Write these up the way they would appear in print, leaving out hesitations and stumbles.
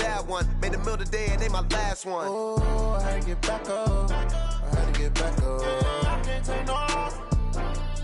bad one. Made a meal today and they my last one. Oh, I had to get back up. I had to get back up. I can't take no off.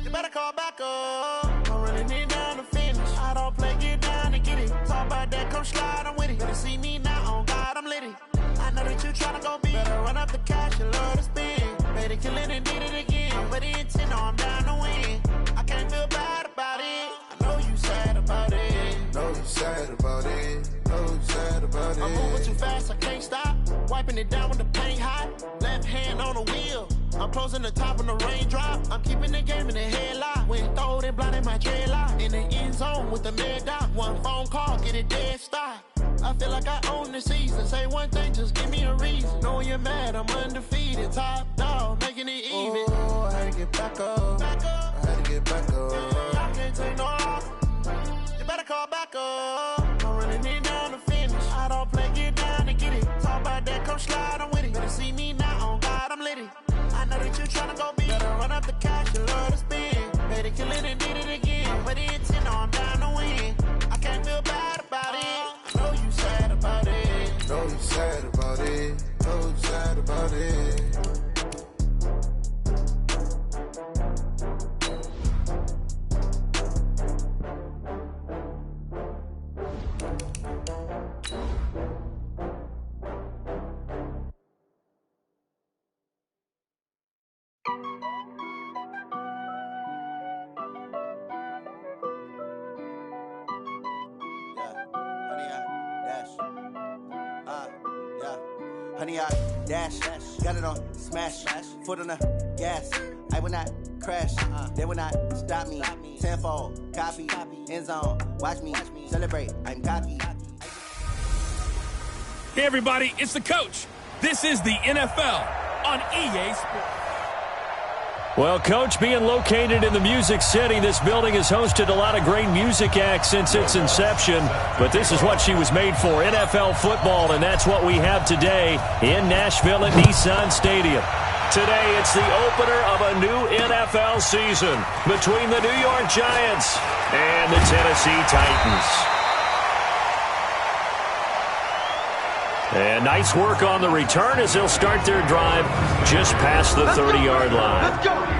You better call back up. I'm running it down to finish. I don't play, get down and get it. Talk about that, come slide, I'm with it. Better see me now, on God, I'm litty. I know that you tryna go big. Better run up the cash, you love to spend. Better kill it and did it again. I'm with the intent, no, I'm down to win. I can't feel bad about it. I know you sad about it. Know you sad about it. Know you sad about it. I'm moving too fast, I can't stop. Wiping it down with the paint hot. Left hand on the wheel. I'm closing the top on the raindrop. I'm keeping the game in the headlock. When throwed and blinded my dreadlock. In the end zone with the mad dot. One phone call, get it dead stop. I feel like I own the season. Say one thing, just give me a reason. Knowing you're mad, I'm undefeated. Top dog, making it even. Oh, I had to get back up. I had to get back up. I can't take no off. You better call back up. I'm running it down to finish. I don't play, get down and get it. Talk about that, come slide, I'm with it. Better see me now, on God, I'm litty. I know that you tryna go big. Better run up the cash, you love to spend. Better kill it and did it again. But the intent, no, I'm down to win. I can't feel bad about it. I know you sad about it. Know you sad about it. Know you sad about it. Honey, I dash, got it on smash, foot on the gas. I will not crash, they will not stop me. Tenfold, copy, end zone, watch me celebrate. I'm cocky. Hey everybody, it's the coach. This is the NFL on EA Sports. Well, Coach, being located in the Music City, this building has hosted a lot of great music acts since its inception. But this is what she was made for, NFL football, and that's what we have today in Nashville at Nissan Stadium. Today, it's the opener of a new NFL season between the New York Giants and the Tennessee Titans. And nice work on the return as they'll start their drive just past the 30-yard line. Let's go.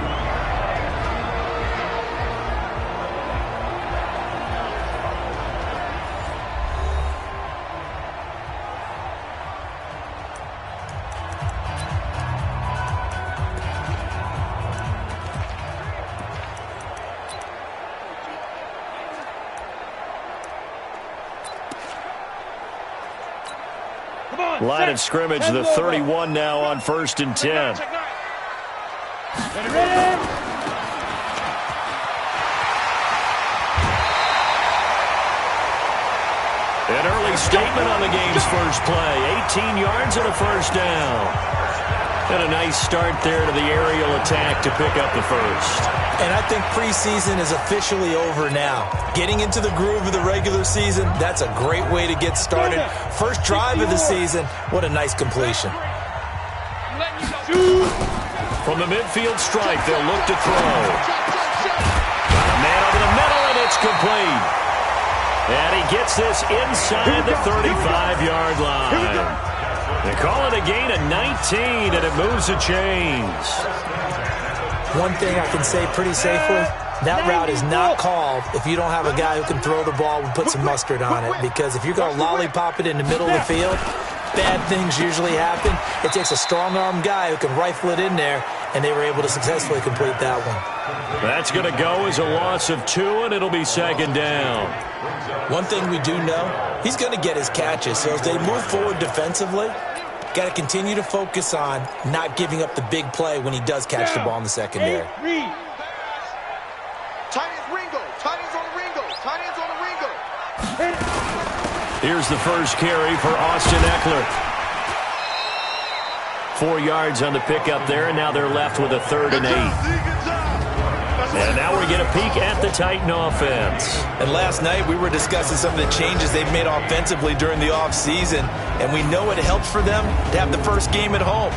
Line of scrimmage, the 31 now on 1st and 10. An early statement on the game's first play. 18 yards and a first down. And a nice start there to the aerial attack to pick up the first. And I think preseason is officially over now. Getting into the groove of the regular season, that's a great way to get started. First drive of the season, what a nice completion. From the midfield stripe, they'll look to throw. Got a man over the middle, and it's complete. And he gets this inside the 35-yard line. They call it a gain of 19, and it moves the chains. One thing I can say pretty safely, that route is not called if you don't have a guy who can throw the ball and put some mustard on it. Because if you're going to lollipop it in the middle of the field, bad things usually happen. It takes a strong-arm guy who can rifle it in there, and they were able to successfully complete that one. That's going to go as a loss of 2, and it'll be second down. One thing we do know, he's going to get his catches. So as they move forward defensively, got to continue to focus on not giving up the big play when he does catch the ball in the secondary. Tight ends Ringo. Tight ends on Ringo. Tight ends on the Ringo. Here's the first carry for Austin Eckler. 4 yards on the pickup there, and now they're left with a 3rd and 8. And now we get a peek at the Titan offense. And last night we were discussing some of the changes they've made offensively during the offseason, and we know it helps for them to have the first game at home.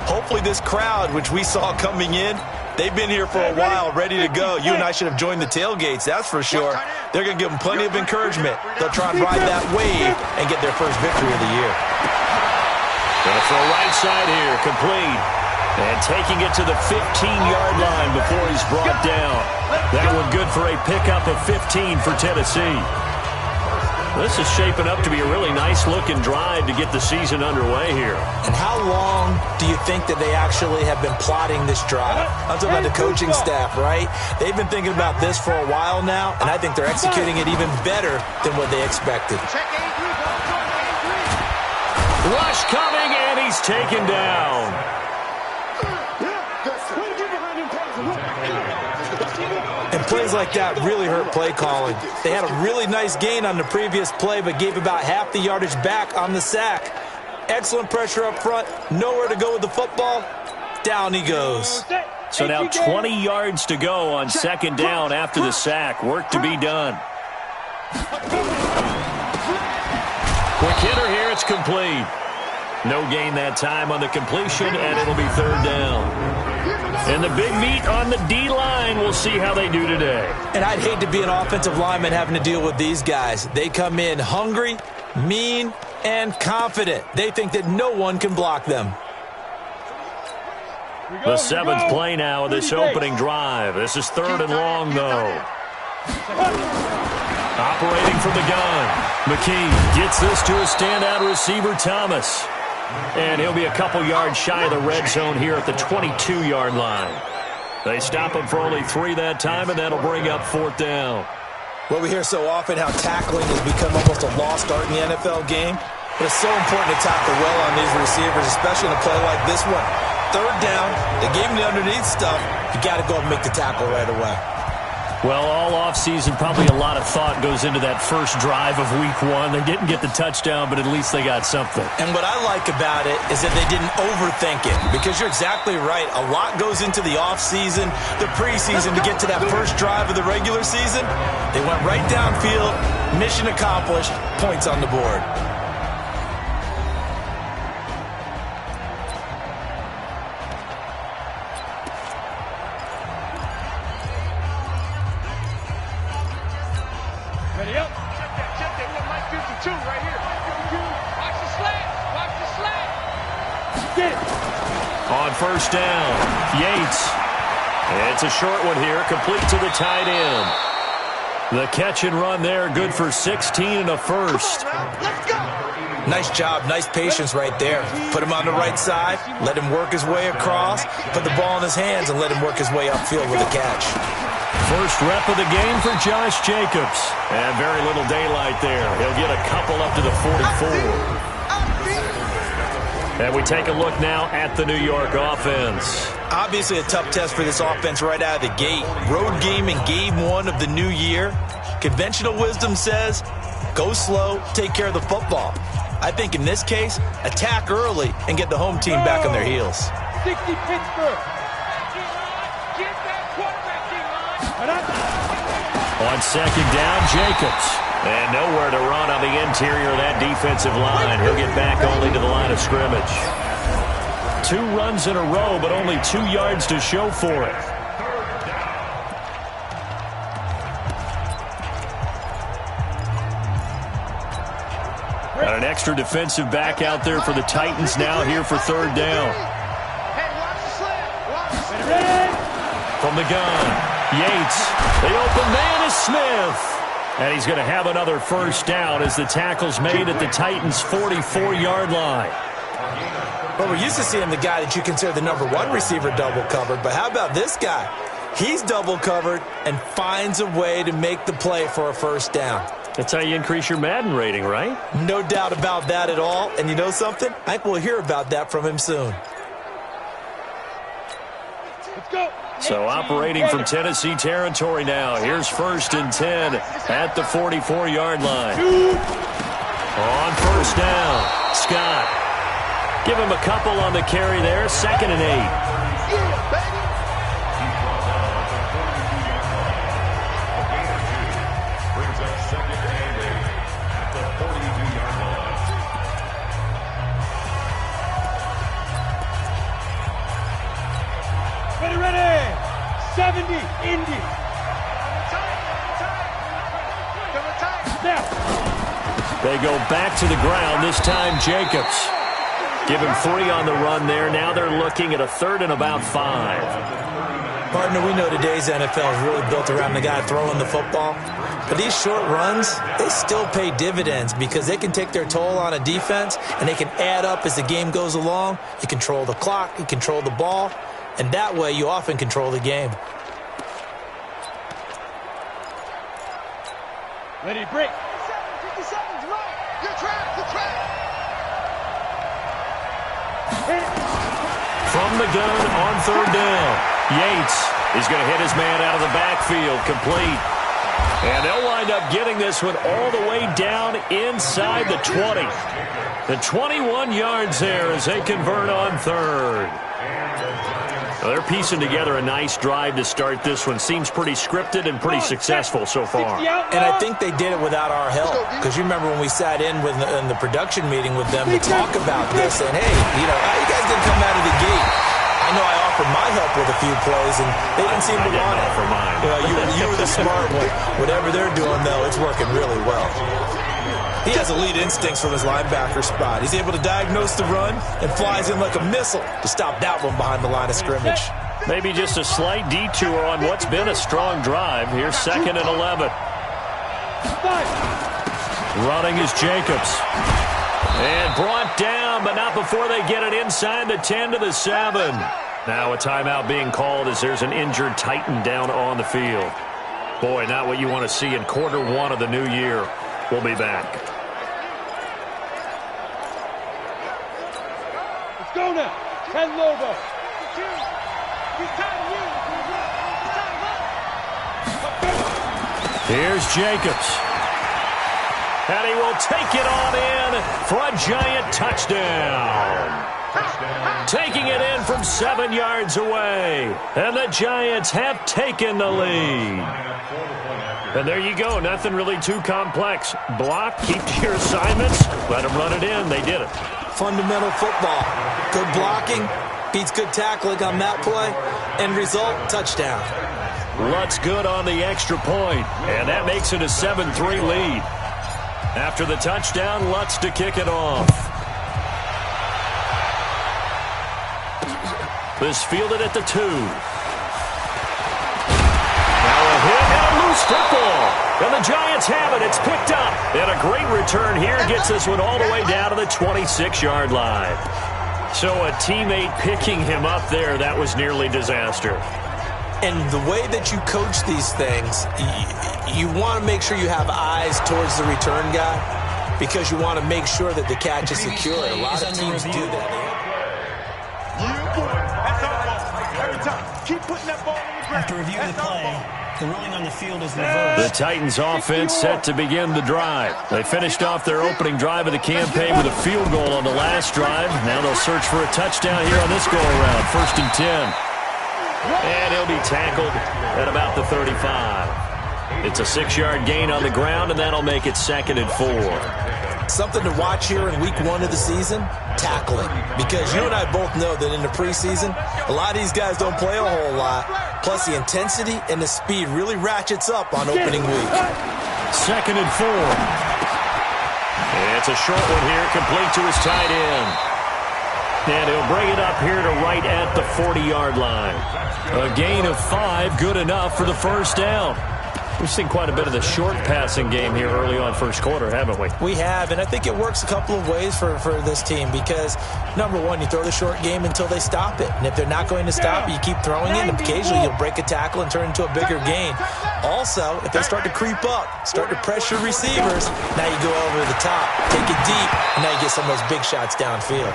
Hopefully this crowd, which we saw coming in, They've been here for a while, ready to go. You and I should have joined the tailgates, that's for sure. They're going to give them plenty of encouragement. They'll try and ride that wave and get their first victory of the year. Gonna throw right side here, complete. And taking it to the 15-yard line before he's brought down. That one good for a pickup of 15 for Tennessee. This is shaping up to be a really nice-looking drive to get the season underway here. And how long do you think that they actually have been plotting this drive? I'm talking about the coaching staff, right? They've been thinking about this for a while now, and I think they're executing it even better than what they expected. Rush coming, and he's taken down. And plays like that really hurt play calling. They had a really nice gain on the previous play, but gave about half the yardage back on the sack. Excellent pressure up front. Nowhere to go with the football. Down he goes. So now 20 yards to go on second down after the sack. Work to be done. Quick hitter here. It's complete. No gain that time on the completion, and it'll be third down. And the big meat on the D-line, we'll see how they do today. And I'd hate to be an offensive lineman having to deal with these guys. They come in hungry, mean, and confident. They think that no one can block them. The seventh play now of this opening drive. This is third and long, though. Operating from the gun. McKee gets this to his standout receiver, Thomas. And he'll be a couple yards shy of the red zone here at the 22-yard line. They stop him for only 3 that time, and that'll bring up fourth down. Well, we hear so often how tackling has become almost a lost art in the NFL game. But it's so important to tackle well on these receivers, especially in a play like this one. Third down, they gave him the underneath stuff. You got to go and make the tackle right away. Well, all offseason, probably a lot of thought goes into that first drive of week 1. They didn't get the touchdown, but at least they got something. And what I like about it is that they didn't overthink it, because you're exactly right. A lot goes into the offseason, the preseason to get to that first drive of the regular season. They went right downfield, mission accomplished, points on the board. On first down, Yates. It's a short one here, complete to the tight end. The catch and run there, good for 16 and a first. Nice job, nice patience right there. Put him on the right side, let him work his way across, put the ball in his hands, and let him work his way upfield with a catch. First rep of the game for Josh Jacobs. And very little daylight there. He'll get a couple up to the 44. And we take a look now at the New York offense. Obviously a tough test for this offense right out of the gate. Road game in game 1 of the new year. Conventional wisdom says, go slow, take care of the football. I think in this case, attack early and get the home team back on their heels. 60 Pittsburgh. On second down, Jacobs. And nowhere to run on the interior of that defensive line. He'll get back only to the line of scrimmage. 2 runs in a row, but only 2 yards to show for it. Got an extra defensive back out there for the Titans now here for third down. From the gun, Yates. The open man is Smith. And he's going to have another first down as the tackle's made at the Titans' 44-yard line. Well, we're used to seeing the guy that you consider the number 1 receiver double covered, but how about this guy? He's double covered and finds a way to make the play for a first down. That's how you increase your Madden rating, right? No doubt about that at all. And you know something? I think we'll hear about that from him soon. Let's go. So operating from Tennessee territory now. Here's first and 10 at the 44-yard line. On first down, Scott. Give him a couple on the carry there. Second and 8. Ready. Indy. They go back to the ground, this time Jacobs. Give him 3 on the run there. Now they're looking at a 3rd and about 5. Partner, we know today's NFL is really built around the guy throwing the football. But these short runs, they still pay dividends because they can take their toll on a defense and they can add up as the game goes along. You control the clock, you control the ball, and that way you often control the game. Ready to break. 57's right. Good track, good track. From the gun on 3rd down. Yates is going to hit his man out of the backfield, complete. And they'll wind up getting this one all the way down inside the 20. The 21 yards there as they convert on 3rd. Well, they're piecing together a nice drive to start this one. Seems pretty scripted and pretty successful so far. And I think they did it without our help. Because you remember when we sat in the production meeting with them to talk about this, and hey, you know, how you guys didn't come out of the gate? I know I offered my help with a few plays, and they didn't seem to want it. For mine. You were the smart one. Whatever they're doing, though, it's working really well. He has elite instincts from his linebacker spot. He's able to diagnose the run and flies in like a missile to stop that one behind the line of scrimmage. Maybe just a slight detour on what's been a strong drive. Here's 2nd and 11. Running is Jacobs. And brought down, but not before they get it inside the 10 to the 7. Now a timeout being called as there's an injured Titan down on the field. Boy, not what you want to see in quarter 1 of the new year. We'll be back. Let's go now. 10 Lobo. Here's Jacobs. And he will take it on in for a giant touchdown. Taking it in from 7 yards away. And the Giants have taken the lead. And there you go. Nothing really too complex. Block, keep to your assignments, let them run it in. They did it. Fundamental football. Good blocking beats good tackling on that play. End result, touchdown. Lutz good on the extra point, and that makes it a 7-3 lead. After the touchdown, Lutz to kick it off. This fielded at the 2. Now a hit and a loose football. And the Giants have it. It's picked up. And a great return here gets this one all the way down to the 26-yard line. So a teammate picking him up there, that was nearly disaster. And the way that you coach these things, you want to make sure you have eyes towards the return guy because you want to make sure that the catch is secure. A lot of teams do that. After reviewing the play, the ruling on the field is reversed. The Titans offense set to begin the drive. They finished off their opening drive of the campaign with a field goal on the last drive. Now they'll search for a touchdown here on this go-around. 1st and 10. And he'll be tackled at about the 35. It's a 6-yard gain on the ground, and that'll make it 2nd and 4. Something to watch here in week 1 of the season, tackling. Because you and I both know that in the preseason, a lot of these guys don't play a whole lot. Plus, the intensity and the speed really ratchets up on opening week. 2nd and 4. It's a short one here, complete to his tight end. And he'll bring it up here to right at the 40-yard line. A gain of 5, good enough for the first down. We've seen quite a bit of the short passing game here early on first quarter, haven't we? We have, and I think it works a couple of ways for this team because, number one, you throw the short game until they stop it. And if they're not going to stop it, you keep throwing it, and occasionally you'll break a tackle and turn into a bigger gain. Also, if they start to creep up, start to pressure receivers, now you go over the top, take it deep, and now you get some of those big shots downfield.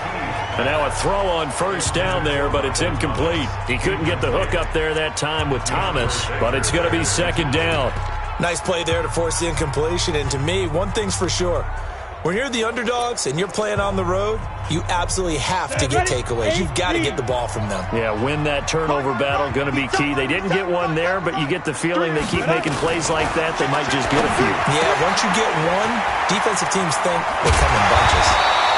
And now a throw on first down there, but it's incomplete. He couldn't get the hook up there that time with Thomas, but it's going to be 2nd down. Nice play there to force the incompletion. And to me, one thing's for sure. When you're the underdogs and you're playing on the road, you absolutely have to get takeaways. You've got to get the ball from them. Yeah, win that turnover battle, going to be key. They didn't get one there, but you get the feeling they keep making plays like that, they might just get a few. Yeah, once you get one, defensive teams think they come in bunches.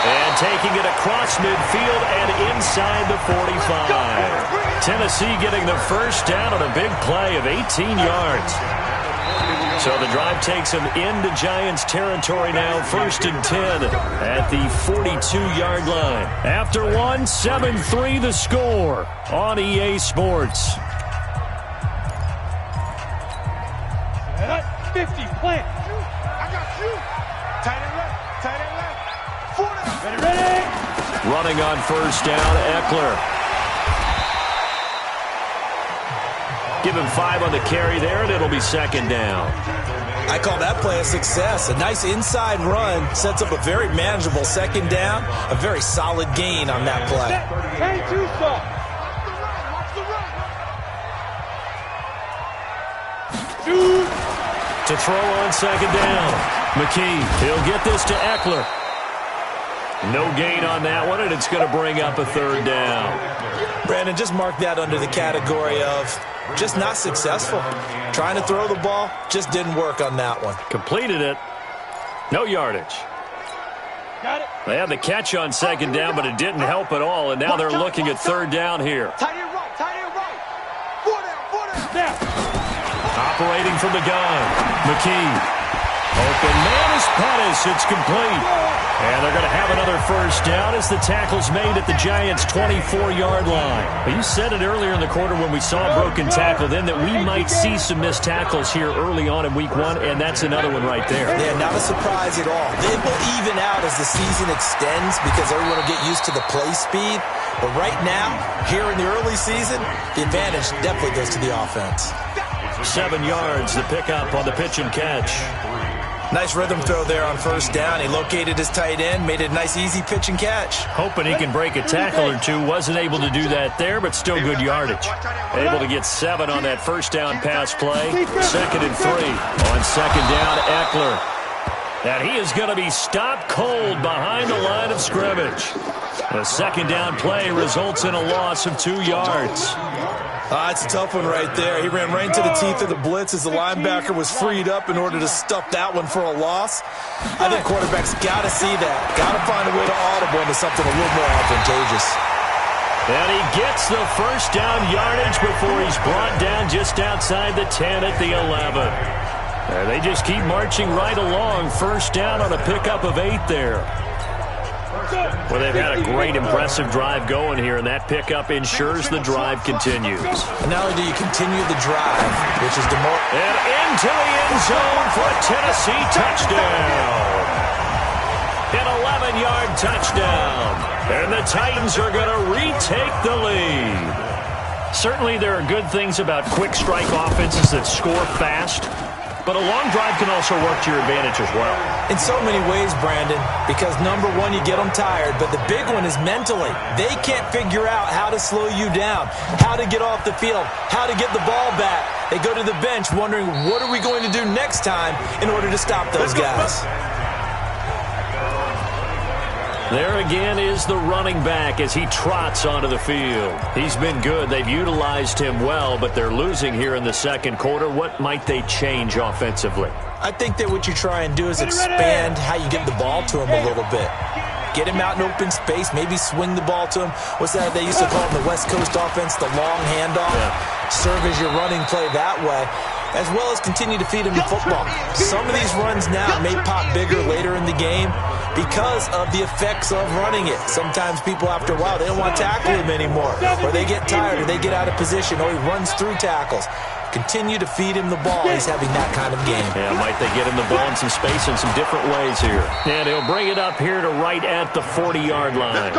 And taking it across midfield and inside the 45. Tennessee getting the first down on a big play of 18 yards. So the drive takes them into Giants territory now, 1st and 10 at the 42-yard line. After one, 7-3 the score on EA Sports. 50, plant. I got you. Tight end left. 40. Ready. Running on first down, Eckler. Give him 5 on the carry there, and it'll be 2nd down. I call that play a success. A nice inside run sets up a very manageable 2nd down. A very solid gain on that play. Hey, too soft. To throw on 2nd down. McKee, he'll get this to Eckler. No gain on that one, and it's going to bring up a 3rd down. Brandon, just mark that under the category of just not successful. Trying to throw the ball, just didn't work on that one. Completed it. No yardage. Got it. They had the catch on 2nd down, but it didn't help at all, and now they're looking at 3rd down here. Tight end right. 4 down. Now. Operating from the gun. McKee. Open man is Pettis. It's complete. And they're going to have another first down as the tackle's made at the Giants' 24-yard line. Well, you said it earlier in the quarter when we saw a broken tackle then that we might see some missed tackles here early on in Week 1, and that's another one right there. Yeah, not a surprise at all. It will even out as the season extends because everyone will get used to the play speed. But right now, here in the early season, the advantage definitely goes to the offense. 7 yards, the pickup on the pitch and catch. Nice rhythm throw there on first down. He located his tight end, made it a nice, easy pitch and catch. Hoping he can break a tackle or two. Wasn't able to do that there, but still good yardage. Able to get 7 on that first down pass play. 2nd and 3 on 2nd down, Eckler. And he is going to be stopped cold behind the line of scrimmage. The 2nd down play results in a loss of 2 yards. It's a tough one right there. He ran right into the teeth of the blitz as the linebacker was freed up in order to stuff that one for a loss. I think quarterbacks got to see that. Got to find a way to audible into something a little more advantageous. And he gets the first down yardage before he's brought down just outside the 10 at the 11. And they just keep marching right along. First down on a pickup of 8 there. Well, they've had a great, impressive drive going here, and that pickup ensures the drive continues. And not only do you continue the drive, which is and into the end zone for a Tennessee touchdown. An 11-yard touchdown. And the Titans are going to retake the lead. Certainly there are good things about quick strike offenses that score fast. But a long drive can also work to your advantage as well. In so many ways, Brandon, because number one, you get them tired, but the big one is mentally. They can't figure out how to slow you down, how to get off the field, how to get the ball back. They go to the bench wondering, what are we going to do next time in order to stop those guys? There again is the running back as he trots onto the field. He's been good. They've utilized him well, but they're losing here in the second quarter. What might they change offensively? I think that what you try and do is expand how you get the ball to him a little bit. Get him out in open space, maybe swing the ball to him. What's that they used to call in the West Coast offense, the long handoff? Yeah. Serve as your running play that way, as well as continue to feed him the football. Some of these runs now may pop bigger later in the game because of the effects of running it. Sometimes people, after a while, they don't want to tackle him anymore, or they get tired, or they get out of position, or he runs through tackles. Continue to feed him the ball. He's having that kind of game. Yeah, might they get him the ball in some space in some different ways here. And he'll bring it up here to right at the 40-yard line.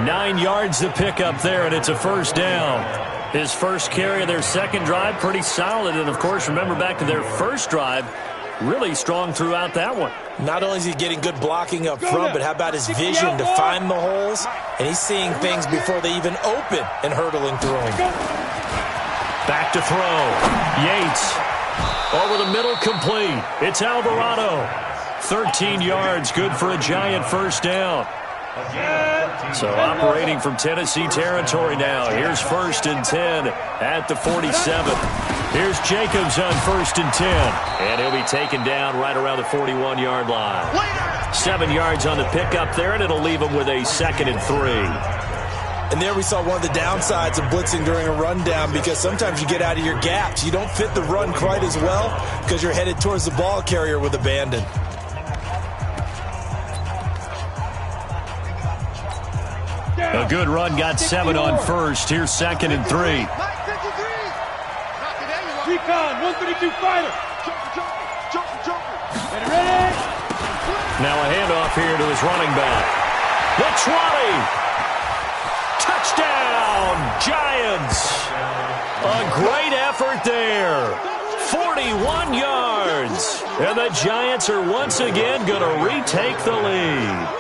9 yards to pick up there, and it's a first down. His first carry of their second drive, pretty solid. And, of course, remember back to their first drive, really strong throughout that one. Not only is he getting good blocking up front, but how about his vision to find the holes? And he's seeing things before they even open and hurdling through them. Back to throw. Yates. Over the middle, complete. It's Alvarado. 13 yards, good for a Giant first down. So operating from Tennessee territory now. Here's 1st and 10 at the 47. Here's Jacobs on 1st and 10. And he'll be taken down right around the 41-yard line. 7 yards on the pickup there, and it'll leave them with a 2nd and 3. And there we saw one of the downsides of blitzing during a rundown, because sometimes you get out of your gaps. You don't fit the run quite as well because you're headed towards the ball carrier with abandon. A good run, got 7 on first. Here's 2nd and 3. Recon, 132 fighter. Ready? Now a handoff here to his running back. The 20. Touchdown, Giants. A great effort there. 41 yards. And the Giants are once again going to retake the lead.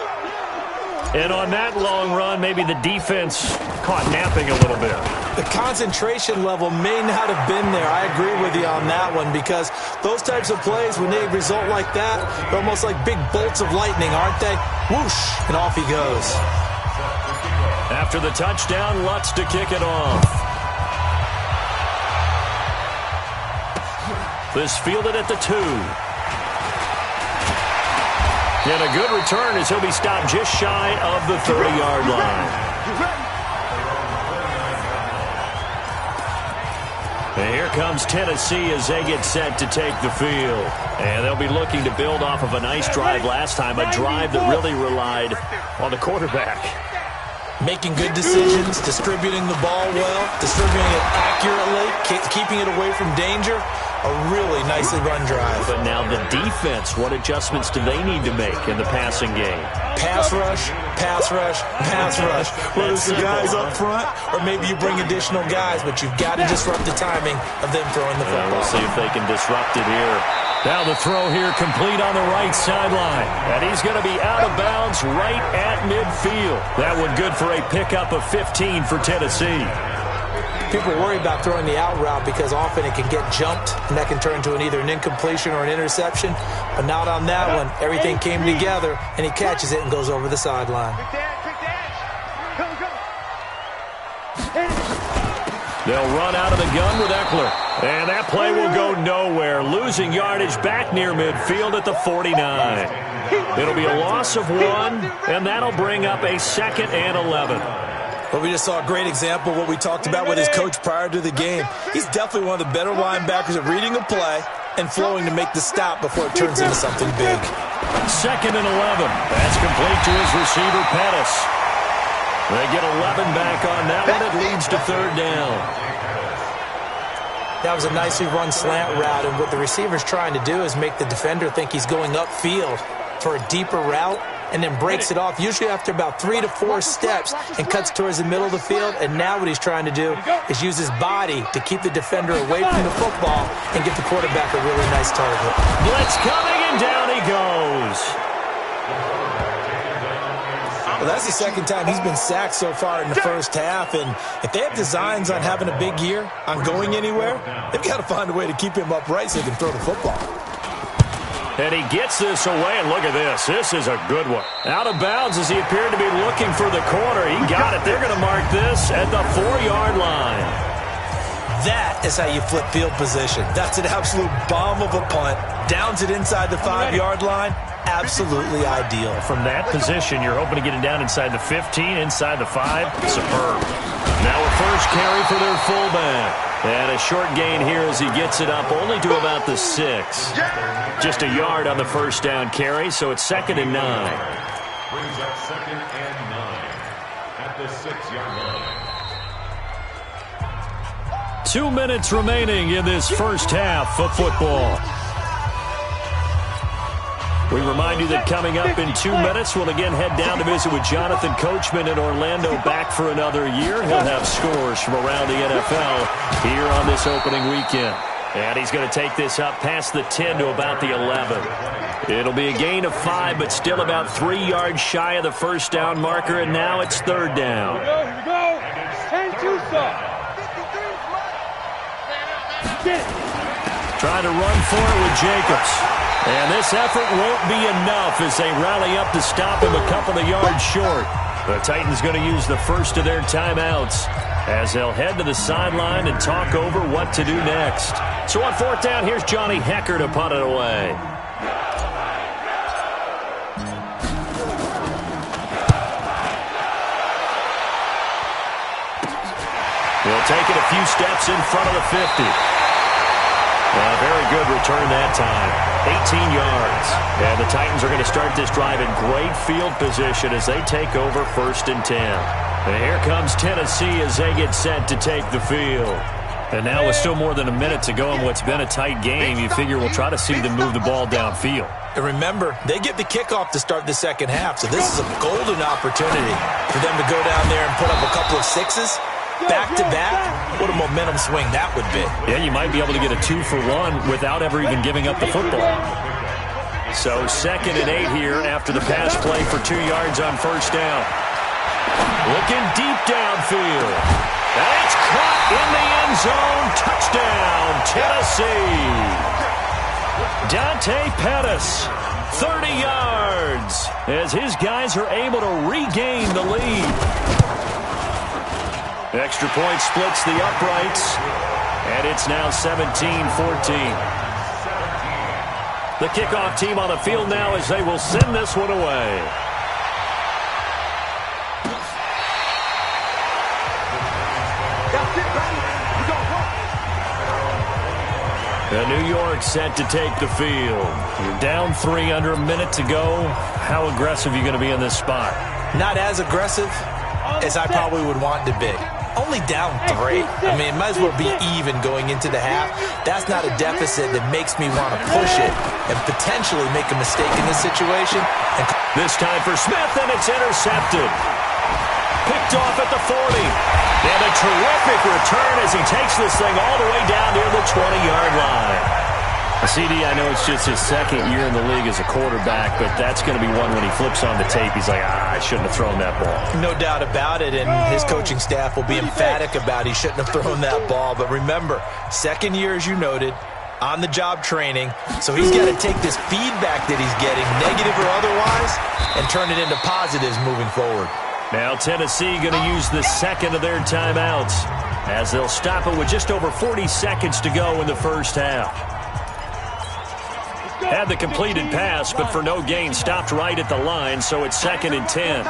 And on that long run, maybe the defense caught napping a little bit. The concentration level may not have been there. I agree with you on that one, because those types of plays, when they result like that, they're almost like big bolts of lightning, aren't they? Whoosh, and off he goes. After the touchdown, Lutz to kick it off. This fielded at the 2. And a good return as he'll be stopped just shy of the 30-yard line. And here comes Tennessee as they get set to take the field. And they'll be looking to build off of a nice drive last time, a drive that really relied on the quarterback. Making good decisions, distributing the ball well, distributing it accurately, keeping it away from danger. A really nicely run drive. But now the defense, what adjustments do they need to make in the passing game? Pass rush, pass rush, pass rush. Whether it's the guys up front or maybe you bring additional guys, but you've got to disrupt the timing of them throwing the football. We'll see if they can disrupt it here. Now the throw here complete on the right sideline. And he's going to be out of bounds right at midfield. That one good for a pickup of 15 for Tennessee. People worry about throwing the out route because often it can get jumped, and that can turn into either an incompletion or an interception. But not on that one. Everything came together, and he catches it and goes over the sideline. They'll run out of the gun with Eckler. And that play will go nowhere. Losing yardage back near midfield at the 49. It'll be a loss of 1, and that'll bring up a 2nd and 11. But we just saw a great example of what we talked about with his coach prior to the game. He's definitely one of the better linebackers at reading a play and flowing to make the stop before it turns into something big. 2nd and 11. That's complete to his receiver, Pettis. They get 11 back on that one. It leads to 3rd down. That was a nicely run slant route, and what the receiver's trying to do is make the defender think he's going upfield for a deeper route, and then breaks it off, usually after about 3 to 4 steps, and cuts towards the middle of the field. And now what he's trying to do is use his body to keep the defender away from the football and give the quarterback a really nice target. Blitz coming, and down he goes. Well, that's the 2nd time he's been sacked so far in the first half, and if they have designs on having a big year, on going anywhere, they've got to find a way to keep him upright so he can throw the football. And he gets this away, and look at this. This is a good one. Out of bounds as he appeared to be looking for the corner. He got it. They're going to mark this at the 4-yard line. That is how you flip field position. That's an absolute bomb of a punt. Downs it inside the 5-yard line. Absolutely ideal. From that position, you're hoping to get it down inside the 15, inside the 5. Superb. Now a first carry for their fullback. And a short gain here as he gets it up only to about the 6. Just a yard on the first down carry, so it's 2nd and 9. Brings up 2nd and 9 at the 6-yard line. 2 minutes remaining in this first half of football. We remind you that coming up in 2 minutes, we'll again head down to visit with Jonathan Coachman in Orlando, back for another year. He'll have scores from around the NFL here on this opening weekend. And he's going to take this up past the 10 to about the 11. It'll be a gain of 5, but still about 3 yards shy of the first down marker, and now it's 3rd down. Here we go. 10-2 stop. Trying to run for it with Jacobs. And this effort won't be enough as they rally up to stop him a couple of yards short. The Titans going to use the first of their timeouts as they'll head to the sideline and talk over what to do next. So on 4th down, here's Johnny Hecker to punt it away. He'll take it a few steps in front of the 50. Very good return that time. 18 yards. And the Titans are going to start this drive in great field position as they take over 1st and 10. And here comes Tennessee as they get set to take the field. And now with still more than a minute to go in what's been a tight game, you figure we'll try to see them move the ball downfield. And remember, they get the kickoff to start the second half, so this is a golden opportunity for them to go down there and put up a couple of sixes. Back-to-back, what a momentum swing that would be. Yeah, you might be able to get a 2-for-1 without ever even giving up the football. So 2nd and 8 here after the pass play for 2 yards on 1st down. Looking deep downfield. That's caught in the end zone. Touchdown, Tennessee. Dante Pettis, 30 yards, as his guys are able to regain the lead. Extra point splits the uprights, and it's now 17-14. The kickoff team on the field now as they will send this one away. And New York set to take the field. You're down 3 under a minute to go. How aggressive are you going to be in this spot? Not as aggressive as I probably would want to be. Only down 3. I mean, it might as well be even going into the half. That's not a deficit that makes me want to push it and potentially make a mistake in this situation. And this time for Smith, and it's intercepted. Picked off at the 40. And a terrific return as he takes this thing all the way down near the 20-yard line. CD, I know it's just his 2nd year in the league as a quarterback, but that's going to be one when he flips on the tape. He's like, I shouldn't have thrown that ball. No doubt about it, and his coaching staff will be emphatic about he shouldn't have thrown that ball. But remember, 2nd year, as you noted, on-the-job training, so he's got to take this feedback that he's getting, negative or otherwise, and turn it into positives moving forward. Now Tennessee going to use the 2nd of their timeouts as they'll stop it with just over 40 seconds to go in the 1st half. Had the completed pass, but for no gain, stopped right at the line, so it's 2nd and 10.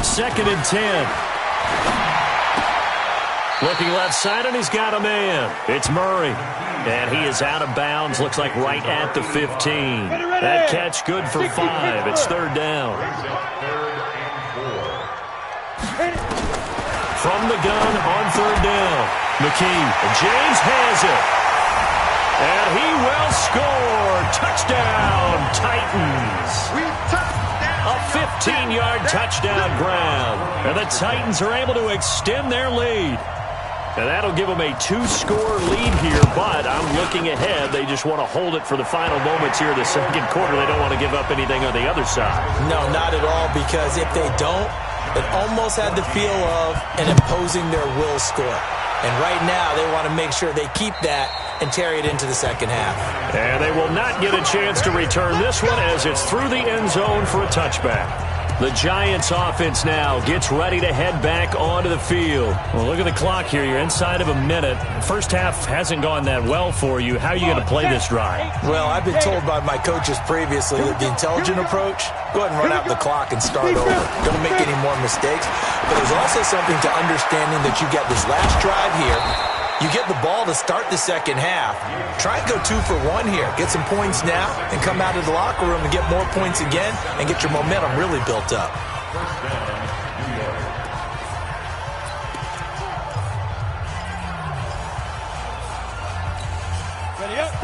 2nd and 10. Looking left side, and he's got a man. It's Murray. And he is out of bounds, looks like right at the 15. That catch good for 5. It's 3rd down. From the gun on 3rd down. McKee. James has it. And he will score. Touchdown, Titans. A 15-yard touchdown grab. And the Titans are able to extend their lead. And that'll give them a 2-score lead here, but I'm looking ahead. They just want to hold it for the final moments here in the 2nd quarter. They don't want to give up anything on the other side. No, not at all, because if they don't, it almost had the feel of an imposing their will score. And right now, they want to make sure they keep that and carry it into the 2nd half. And they will not get a chance to return this one as it's through the end zone for a touchback. The Giants offense now gets ready to head back onto the field. Well, look at the clock here. You're inside of a minute. First half hasn't gone that well for you. How are you going to play this drive? Well, I've been told by my coaches previously that the intelligent approach, go ahead and run out the clock and start over. Don't make any more mistakes. But there's also something to understanding that you got this last drive here. You get the ball to start the 2nd half. Try and go 2-for-1 here. Get some points now and come out of the locker room and get more points again and get your momentum really built up.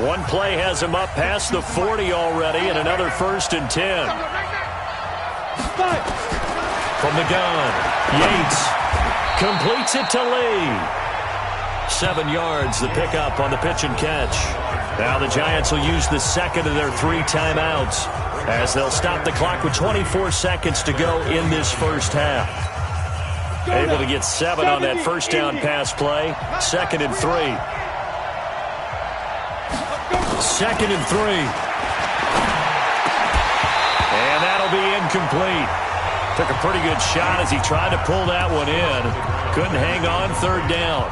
One play has him up past the 40 already, and another 1st and 10. From the gun, Yates completes it to Lee. 7 yards, the pickup on the pitch and catch. Now the Giants will use the 2nd of their 3 timeouts as they'll stop the clock with 24 seconds to go in this 1st half. Able to get 7 on that 1st down pass play. 2nd and 3. 2nd and 3. And that'll be incomplete. Took a pretty good shot as he tried to pull that one in. Couldn't hang on 3rd down.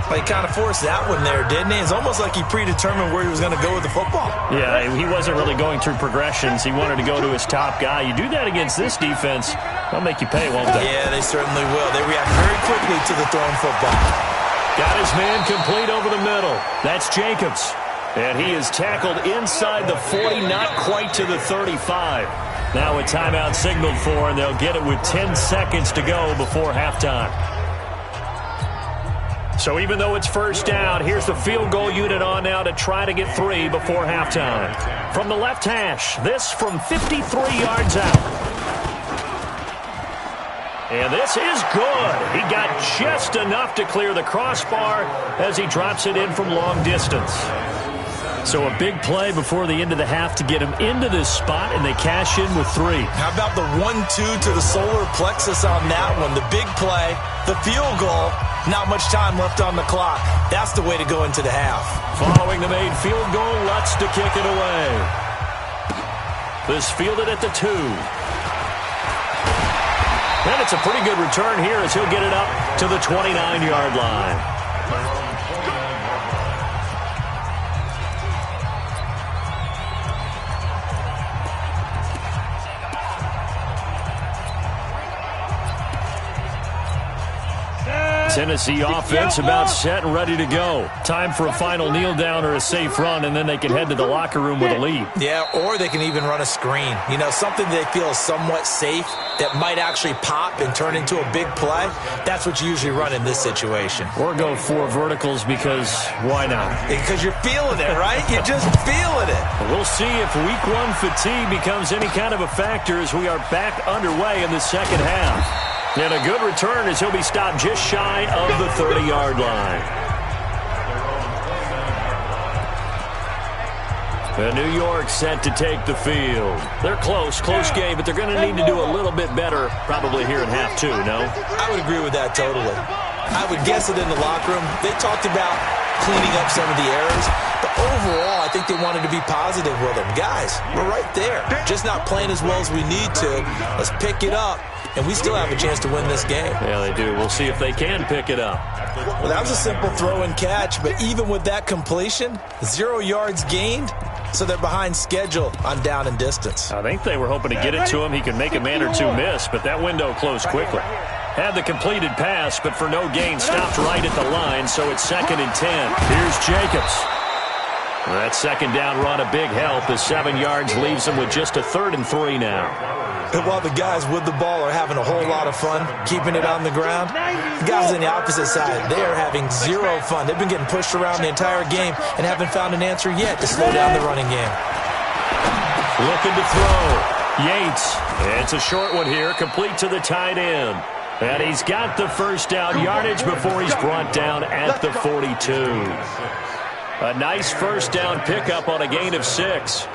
But he kind of forced that one there, didn't he? It's almost like he predetermined where he was going to go with the football. Yeah, he wasn't really going through progressions. He wanted to go to his top guy. You do that against this defense, they'll make you pay, won't they? Yeah, they certainly will. They react very quickly to the thrown football. Got his man complete over the middle. That's Jacobs. And he is tackled inside the 40, not quite to the 35. Now a timeout signaled for, and they'll get it with 10 seconds to go before halftime. So even though it's first down, here's the field goal unit on now to try to get 3 before halftime. From the left hash, this from 53 yards out. And this is good. He got just enough to clear the crossbar as he drops it in from long distance. So a big play before the end of the half to get him into this spot, and they cash in with 3. How about the 1-2 to the solar plexus on that one? The big play, the field goal, not much time left on the clock. That's the way to go into the half. Following the made field goal, Lutz to kick it away. This fielded at the 2. And it's a pretty good return here as he'll get it up to the 29-yard line. Tennessee offense about set and ready to go. Time for a final kneel down or a safe run, and then they can head to the locker room with a lead. Yeah, or they can even run a screen. You know, something they feel is somewhat safe that might actually pop and turn into a big play. That's what you usually run in this situation. Or go 4 verticals because why not? Because you're feeling it, right? You're just feeling it. We'll see if week 1 fatigue becomes any kind of a factor as we are back underway in the second half. And a good return as he'll be stopped just shy of the 30-yard line. New York set to take the field. They're close game, but they're going to need to do a little bit better probably here in half 2, no? I would agree with that totally. I would guess that in the locker room, they talked about cleaning up some of the errors, but overall, I think they wanted to be positive with them. Guys, we're right there. Just not playing as well as we need to. Let's pick it up. And we still have a chance to win this game. Yeah, they do. We'll see if they can pick it up. Well, that was a simple throw and catch, but even with that completion, 0 yards gained, so they're behind schedule on down and distance. I think they were hoping to get it to him. He could make a man or 2 miss, but that window closed quickly. Had the completed pass, but for no gain, stopped right at the line, so it's 2nd and 10. Here's Jacobs. That second down run, a big help as 7 yards leaves them with just a 3rd and 3 now. And while the guys with the ball are having a whole lot of fun keeping it on the ground, the guys on the opposite side, they are having 0 fun. They've been getting pushed around the entire game and haven't found an answer yet to slow down the running game. Looking to throw. Yates. It's a short one here, complete to the tight end. And he's got the first down yardage before he's brought down at the 42. A nice first down pickup on a gain of 6.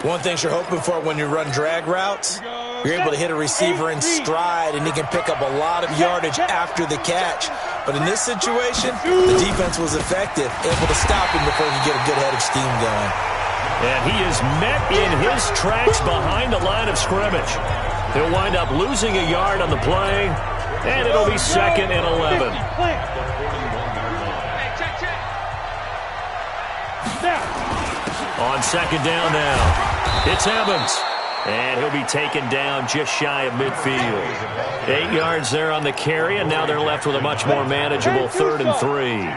One thing you're hoping for when you run drag routes, you're able to hit a receiver in stride, and he can pick up a lot of yardage after the catch. But in this situation, the defense was effective, able to stop him before he get a good head of steam going. And he is met in his tracks behind the line of scrimmage. He'll wind up losing a yard on the play, and it'll be 2nd and 11. On 2nd down now, it's Evans. And he'll be taken down just shy of midfield. 8 yards there on the carry, and now they're left with a much more manageable 3rd and 3.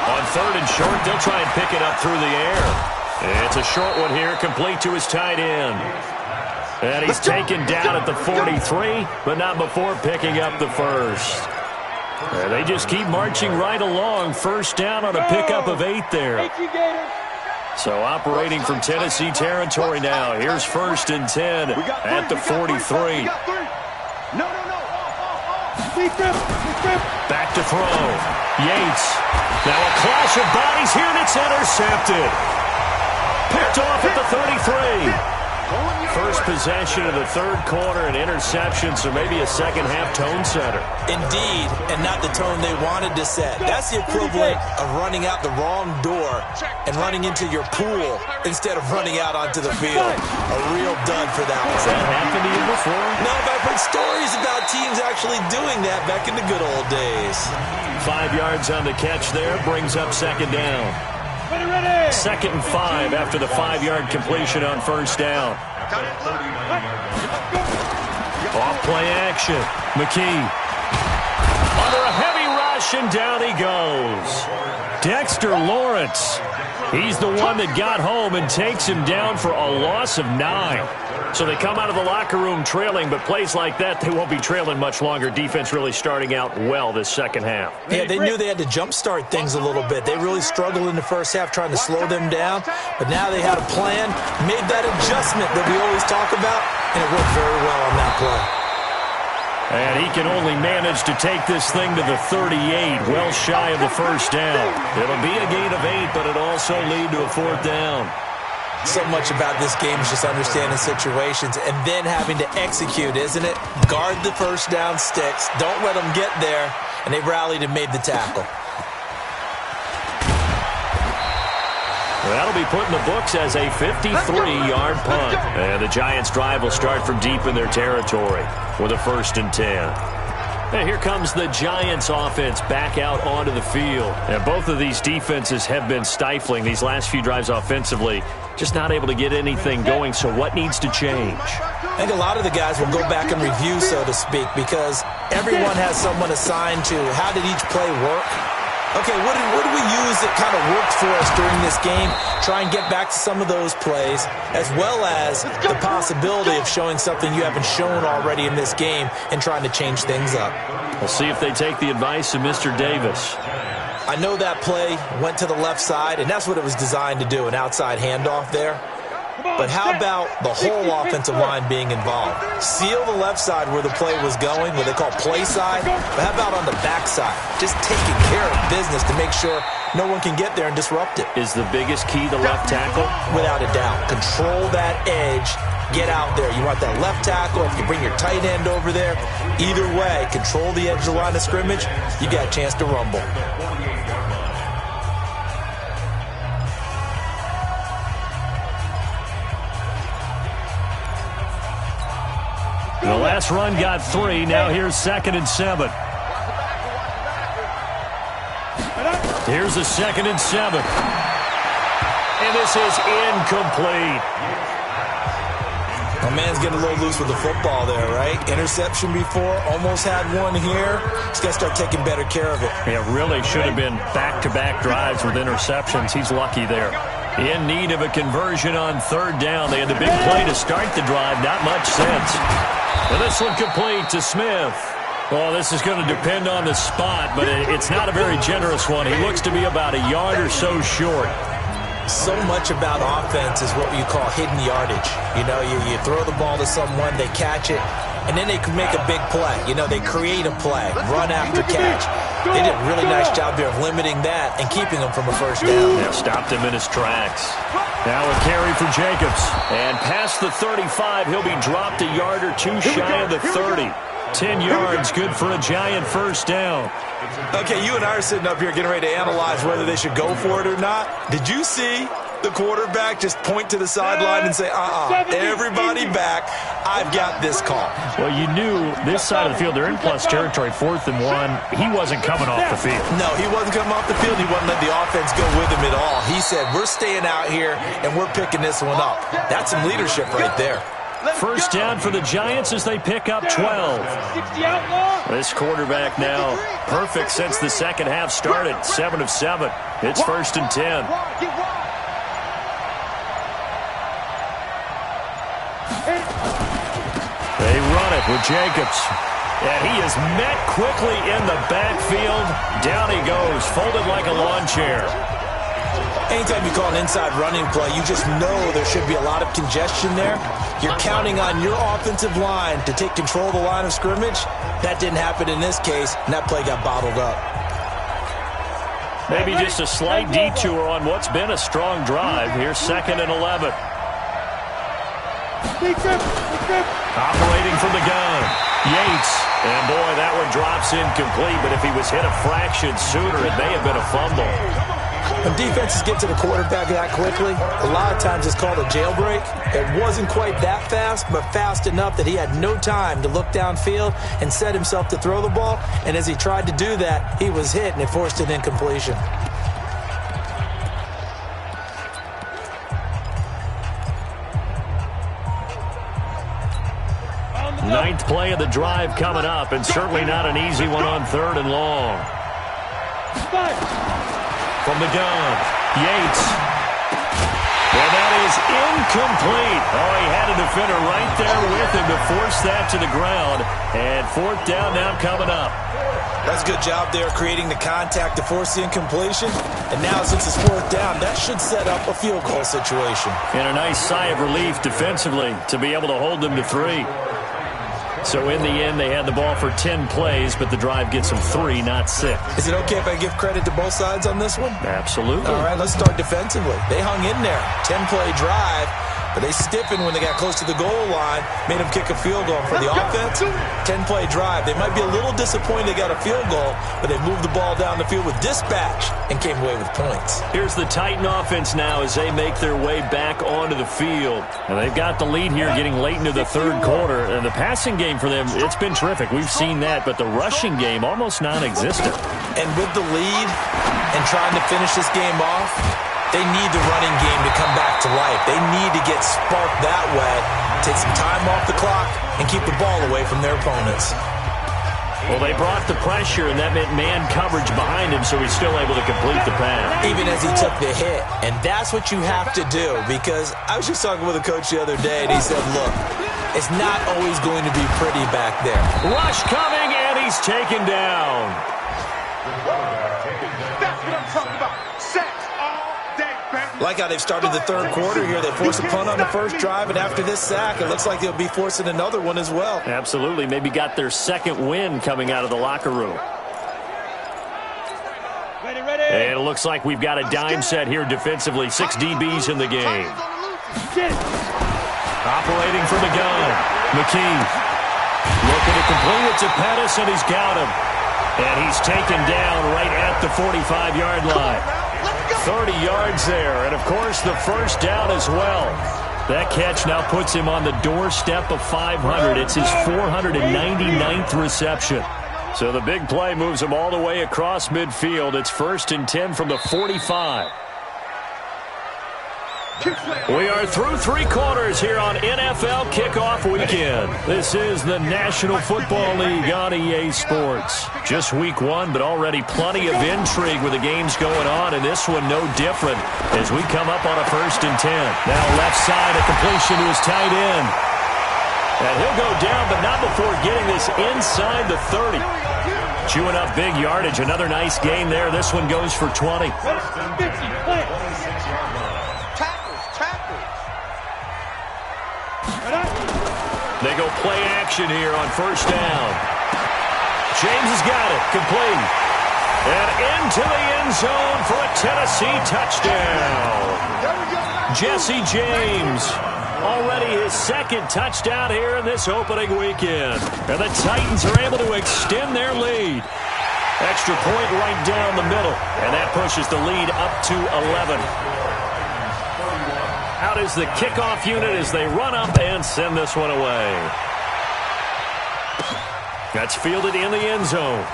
On 3rd and short, they'll try and pick it up through the air. It's a short one here, complete to his tight end. And he's taken down at the 43, but not before picking up the first. And they just keep marching right along. First down on a pickup of 8 there. So operating from Tennessee territory now. Here's 1st and 10 at the 43. Back to throw. Yates. Now a clash of bodies here, and it's intercepted. Picked off at the 33. First possession of the third quarter, an interception, so maybe a second-half tone setter. Indeed, and not the tone they wanted to set. That's the equivalent of running out the wrong door and running into your pool instead of running out onto the field. A real dud for that one. Has that happened to you before? No, but I've heard stories about teams actually doing that back in the good old days. 5 yards on the catch there, brings up second down. Second and 5 after the 5-yard completion on first down. Off play action. McKee. Under a heavy rush, and down he goes. Dexter Lawrence. He's the one that got home and takes him down for a loss of 9. So they come out of the locker room trailing, but plays like that, they won't be trailing much longer. Defense really starting out well this second half. Yeah, they knew they had to jumpstart things a little bit. They really struggled in the first half trying to slow them down, but now they had a plan, made that adjustment that we always talk about, and it worked very well on that play. And he can only manage to take this thing to the 38, well shy of the first down. It'll be a gain of 8, but it'll also lead to a fourth down. So much about this game is just understanding situations and then having to execute, isn't it? Guard the first down sticks. Don't let them get there. And they rallied and made the tackle. Well, that'll be put in the books as a 53-yard punt. And the Giants' drive will start from deep in their territory with a 1st and 10. And here comes the Giants offense back out onto the field. And both of these defenses have been stifling these last few drives offensively. Just not able to get anything going, so what needs to change? I think a lot of the guys will go back and review, so to speak, because everyone has someone assigned to how did each play work. Okay, what did we use that kind of worked for us during this game? Try and get back to some of those plays, as well as the possibility of showing something you haven't shown already in this game and trying to change things up. We'll see if they take the advice of Mr. Davis. I know that play went to the left side, and that's what it was designed to do, an outside handoff there. But how about the whole offensive line being involved? Seal the left side where the play was going, what they call play side. But how about on the back side? Just taking care of business to make sure no one can get there and disrupt it. Is the biggest key the left tackle? Without a doubt. Control that edge. Get out there. You want that left tackle. If you bring your tight end over there, either way, control the edge of the line of scrimmage, you got a chance to rumble. The last run got 3. Now here's 2nd and 7. Here's a 2nd and 7. And this is incomplete. My man's getting a little loose with the football there, right? Interception before, almost had one here. He's got to start taking better care of it. Yeah, really should have been back-to-back drives with interceptions. He's lucky there. In need of a conversion on 3rd down. They had the big play to start the drive. Not much sense. And this one complete to Smith. Well, this is going to depend on the spot, but it's not a very generous one. He looks to be about a yard or so short. So much about offense is what you call hidden yardage. You know, you throw the ball to someone, they catch it, and then they can make a big play. You know, they create a play, run after catch. They did a really nice job there of limiting that and keeping him from a first down. Yeah, stopped him in his tracks. Now a carry for Jacobs. And past the 35, he'll be dropped a yard or two shy of the 30. 10 yards, good for a Giant first down. Okay, you and I are sitting up here getting ready to analyze whether they should go for it or not. Did you see the quarterback just point to the sideline and say, everybody back, I've got this call? Well, you knew this side of the field, they're in plus territory, 4th and 1. He wasn't coming off the field. No, he wasn't coming off the field. He wasn't letting the offense go with him at all. He said, we're staying out here, and we're picking this one up. That's some leadership right there. First down for the Giants as they pick up 12. This quarterback now perfect since the second half started. 7 of 7. It's 1st and 10. They run it with Jacobs. And he is met quickly in the backfield. Down he goes, folded like a lawn chair. Anytime you call an inside running play, you just know there should be a lot of congestion there. You're counting on your offensive line to take control of the line of scrimmage. That didn't happen in this case, and that play got bottled up. Maybe just a slight detour on what's been a strong drive. Here's 2nd and 11. Operating from the gun, Yates. And boy, that one drops incomplete, but if he was hit a fraction sooner, it may have been a fumble. When defenses get to the quarterback that quickly, a lot of times it's called a jailbreak. It wasn't quite that fast, but fast enough that he had no time to look downfield and set himself to throw the ball. And as he tried to do that, he was hit, and it forced an incompletion. Ninth play of the drive coming up, and certainly not an easy one on 3rd and long. From the gun, Yates. Well, that is incomplete. Oh, he had a defender right there with him to force that to the ground. And 4th down now coming up. That's a good job there creating the contact to force the incompletion. And now since it's 4th down, that should set up a field goal situation. And a nice sigh of relief defensively to be able to hold them to 3. So in the end, they had the ball for 10 plays, but the drive gets them 3, not 6. Is it okay if I give credit to both sides on this one? Absolutely. All right, let's start defensively. They hung in there. 10-play drive, but they stiffened when they got close to the goal line, made them kick a field goal. For the offense, 10-play drive. They might be a little disappointed they got a field goal, but they moved the ball down the field with dispatch and came away with points. Here's the Titan offense now as they make their way back onto the field. And they've got the lead here getting late into the 3rd quarter. And the passing game for them, it's been terrific. We've seen that, but the rushing game almost non-existent. And with the lead and trying to finish this game off, they need the running game to come back to life. They need to get sparked that way, take some time off the clock, and keep the ball away from their opponents. Well, they brought the pressure, and that meant man coverage behind him, so he's still able to complete the pass. Even as he took the hit. And that's what you have to do, because I was just talking with a coach the other day, and he said, look, it's not always going to be pretty back there. Rush coming, and he's taken down. That's what I'm talking about. Sacks all day, baby. Like how they've started the 3rd quarter here. They forced a punt on the first drive, and after this sack, it looks like they'll be forcing another one as well. Absolutely. Maybe got their 2nd win coming out of the locker room. Ready, ready. And it looks like we've got a dime set here defensively. 6 DBs in the game. Operating from the gun, McKee. Looking to complete it to Pettis, and he's got him. And he's taken down right at the 45-yard line. 30 yards there, and of course the first down as well. That catch now puts him on the doorstep of 500. It's his 499th reception. So the big play moves him all the way across midfield. It's 1st and 10 from the 45. We are through 3 quarters here on NFL Kickoff Weekend. This is the National Football League on EA Sports. Just week 1, but already plenty of intrigue with the games going on, and this one no different as we come up on a 1st and 10. Now left side, a completion to his tight end. And he'll go down, but not before getting this inside the 30. Chewing up big yardage. Another nice gain there. This one goes for 20. They go play action here on 1st down. James has got it. Complete. And into the end zone for a Tennessee touchdown. Jesse James. Already his 2nd touchdown here in this opening weekend. And the Titans are able to extend their lead. Extra point right down the middle. And that pushes the lead up to 11. Out is the kickoff unit as they run up and send this one away. That's fielded in the end zone.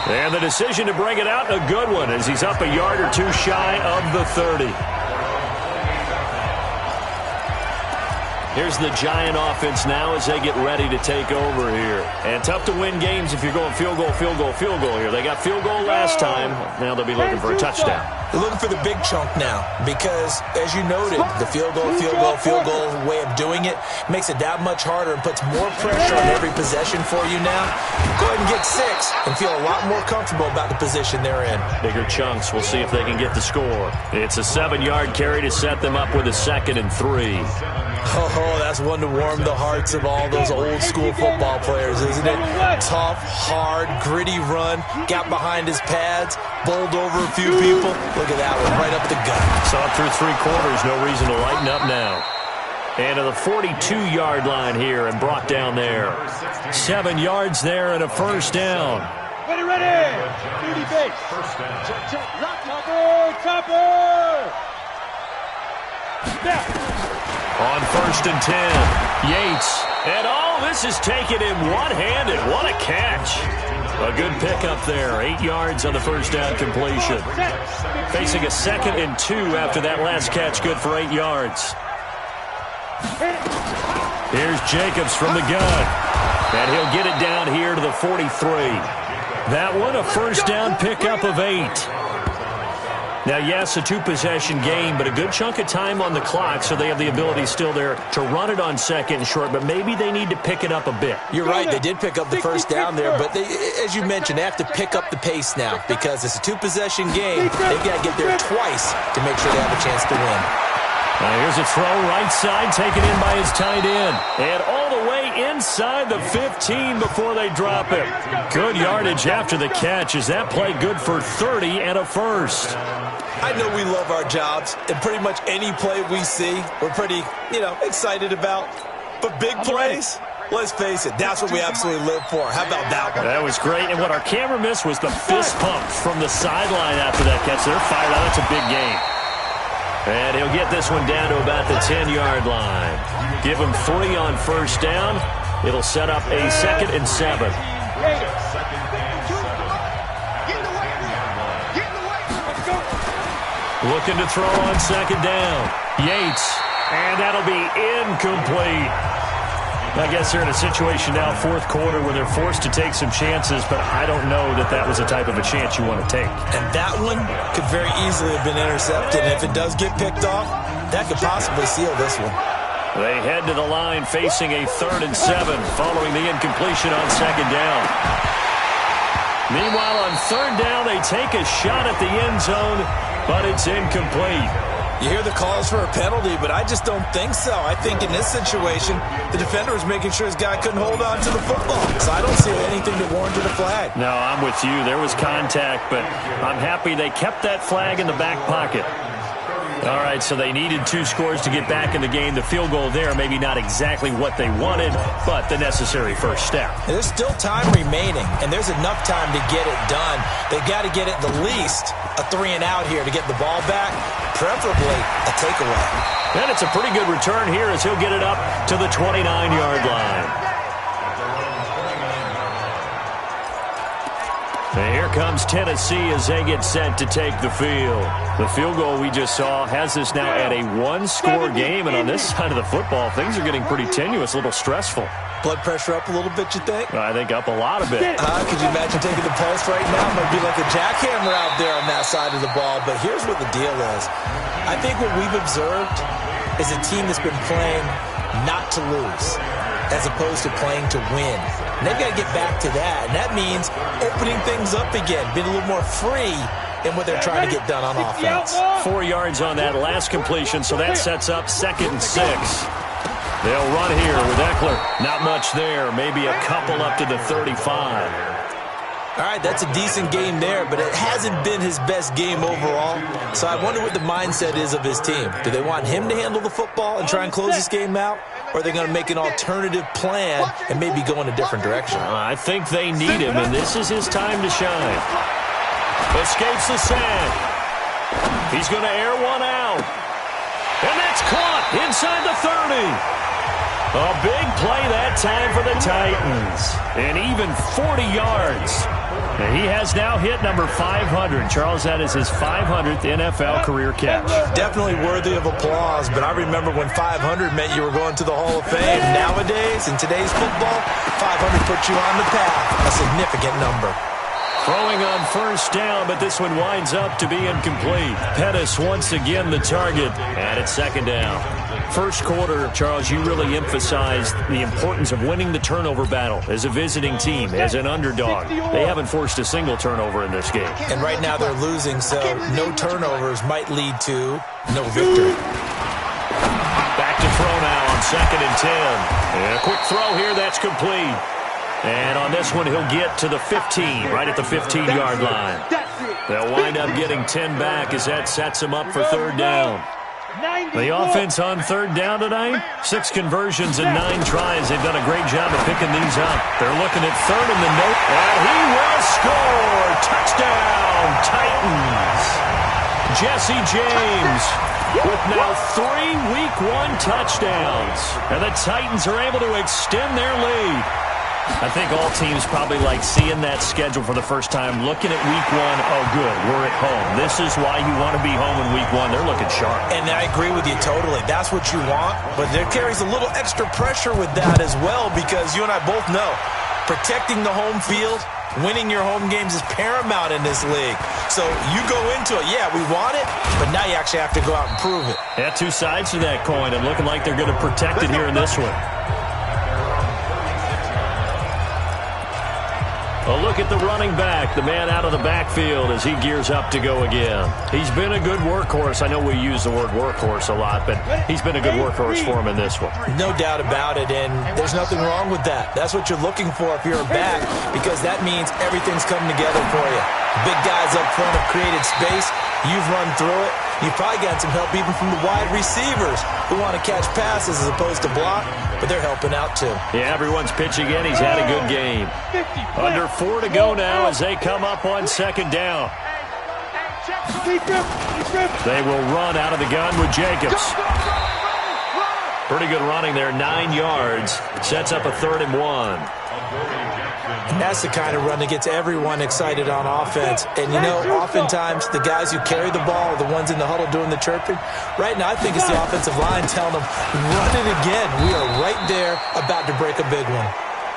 And the decision to bring it out, a good one, as he's up a yard or 2 shy of the 30. Here's the Giant offense now as they get ready to take over here. And tough to win games if you're going field goal, field goal, field goal here. They got field goal last time. Now they'll be looking for a touchdown. They're looking for the big chunk now because, as you noted, the field goal way of doing it makes it that much harder and puts more pressure on every possession for you now. Go ahead and get 6 and feel a lot more comfortable about the position they're in. Bigger chunks. We'll see if they can get the score. It's a 7-yard carry to set them up with a 2nd and 3. Oh, Oh, that's one to warm the hearts of all those old school football players, isn't it? Tough, hard, gritty run, got behind his pads, bowled over a few people. Look at that one, right up the gut. Saw it through 3 quarters, no reason to lighten up now. And to the 42-yard line here and brought down there. 7 yards there and a first down. Ready, ready! Duty base. Topper! Snap! On 1st and 10, Yates. And this is taken in one-handed. What a catch. A good pickup there. 8 yards on the first down completion. Facing a 2nd and 2 after that last catch, good for 8 yards. Here's Jacobs from the gun. And he'll get it down here to the 43. That one, a first down pickup of 8. Now, yes, a 2-possession game, but a good chunk of time on the clock, so they have the ability still there to run it on 2nd and short, but maybe they need to pick it up a bit. You're right. They did pick up the first down there, but as you mentioned, they have to pick up the pace now because it's a 2-possession game. They've got to get there twice to make sure they have a chance to win. Now here's a throw right side taken in by his tight end. And all the way inside the 15 before they drop it. Good yardage after the catch. Is that play good for 30 and a first? I know we love our jobs, and pretty much any play we see, we're pretty, excited about. But big plays, let's face it, that's what we absolutely live for. How about that one? That was great, and what our camera missed was the fist pumps from the sideline after that catch. They're fired out. That's a big game. And he'll get this one down to about the 10-yard line. Give him 3 on first down. It'll set up a 2nd and 7. Looking to throw on 2nd down. Yates. And that'll be incomplete. I guess they're in a situation now, 4th quarter, where they're forced to take some chances, but I don't know that was the type of a chance you want to take. And that one could very easily have been intercepted, and if it does get picked off, that could possibly seal this one. They head to the line facing a 3rd and 7 following the incompletion on 2nd down. Meanwhile, on 3rd down, they take a shot at the end zone, but it's incomplete. You hear the calls for a penalty, but I just don't think so. I think in this situation, the defender was making sure his guy couldn't hold on to the football. So I don't see anything to warrant a flag. No, I'm with you. There was contact, but I'm happy they kept that flag in the back pocket. All right, so they needed 2 scores to get back in the game. The field goal there, maybe not exactly what they wanted, but the necessary first step. There's still time remaining, and there's enough time to get it done. They've got to get it the least a 3 and out here to get the ball back, preferably a takeaway. And it's a pretty good return here as he'll get it up to the 29-yard line. And here comes Tennessee as they get set to take the field. The field goal we just saw has us now at a 1-score game, and on this side of the football, things are getting pretty tenuous, a little stressful. Blood pressure up a little bit, you think? I think up a lot of it. Could you imagine taking the pulse right now? It might be like a jackhammer out there on that side of the ball, but here's what the deal is. I think what we've observed is a team that's been playing not to lose, as opposed to playing to win. And they've got to get back to that, and that means opening things up again, being a little more free in what they're trying to get done on offense. 4 yards on that last completion, so that sets up 2nd and 6. They'll run here with Eckler. Not much there, maybe a couple up to the 35. All right, that's a decent game there, but it hasn't been his best game overall. So I wonder what the mindset is of his team. Do they want him to handle the football and try and close this game out? Or are they going to make an alternative plan and maybe go in a different direction? I think they need him, and this is his time to shine. Escapes the sack. He's going to air one out. And that's caught inside the 30. A big play that time for the Titans. And even 40 yards. And he has now hit number 500. Charles, that is his 500th NFL career catch. Definitely worthy of applause, but I remember when 500 meant you were going to the Hall of Fame. Nowadays, in today's football, 500 puts you on the path. A significant number. Throwing on first down, but this one winds up to be incomplete. Pettis once again the target, and it's 2nd down. First quarter, Charles, you really emphasized the importance of winning the turnover battle as a visiting team, as an underdog. They haven't forced a single turnover in this game. And right now they're losing, so no turnovers might lead to no victory. Back to throw now on 2nd and 10. And a quick throw here, that's complete. And on this one, he'll get to the 15, right at the 15-yard line. They'll wind up getting 10 back as that sets them up for 3rd down. The offense on 3rd down tonight, 6 conversions and 9 tries. They've done a great job of picking these up. They're looking at 3rd in the note, and he will score. Touchdown, Titans. Jesse James with now 3 Week 1 touchdowns. And the Titans are able to extend their lead. I think all teams probably like seeing that schedule for the first time, looking at Week 1, oh, good, we're at home. This is why you want to be home in Week 1. They're looking sharp. And I agree with you totally. That's what you want, but there carries a little extra pressure with that as well because you and I both know protecting the home field, winning your home games is paramount in this league. So you go into it, yeah, we want it, but now you actually have to go out and prove it. Yeah, 2 sides to that coin, and looking like they're going to protect it here in this one. A look at the running back, the man out of the backfield as he gears up to go again. He's been a good workhorse. I know we use the word workhorse a lot, but he's been a good workhorse for him in this one. No doubt about it, and there's nothing wrong with that. That's what you're looking for if you're a back, because that means everything's coming together for you. Big guys up front have created space. You've run through it. You've probably gotten some help even from the wide receivers who want to catch passes as opposed to block, but they're helping out too. Yeah, everyone's pitching in. He's had a good game. Under 4 to go now as they come up on 2nd down. They will run out of the gun with Jacobs. Pretty good running there, 9 yards. Sets up a 3rd and 1. And that's the kind of run that gets everyone excited on offense. And, you know, oftentimes the guys who carry the ball are the ones in the huddle doing the chirping. Right now, I think it's the offensive line telling them, run it again. We are right there about to break a big one.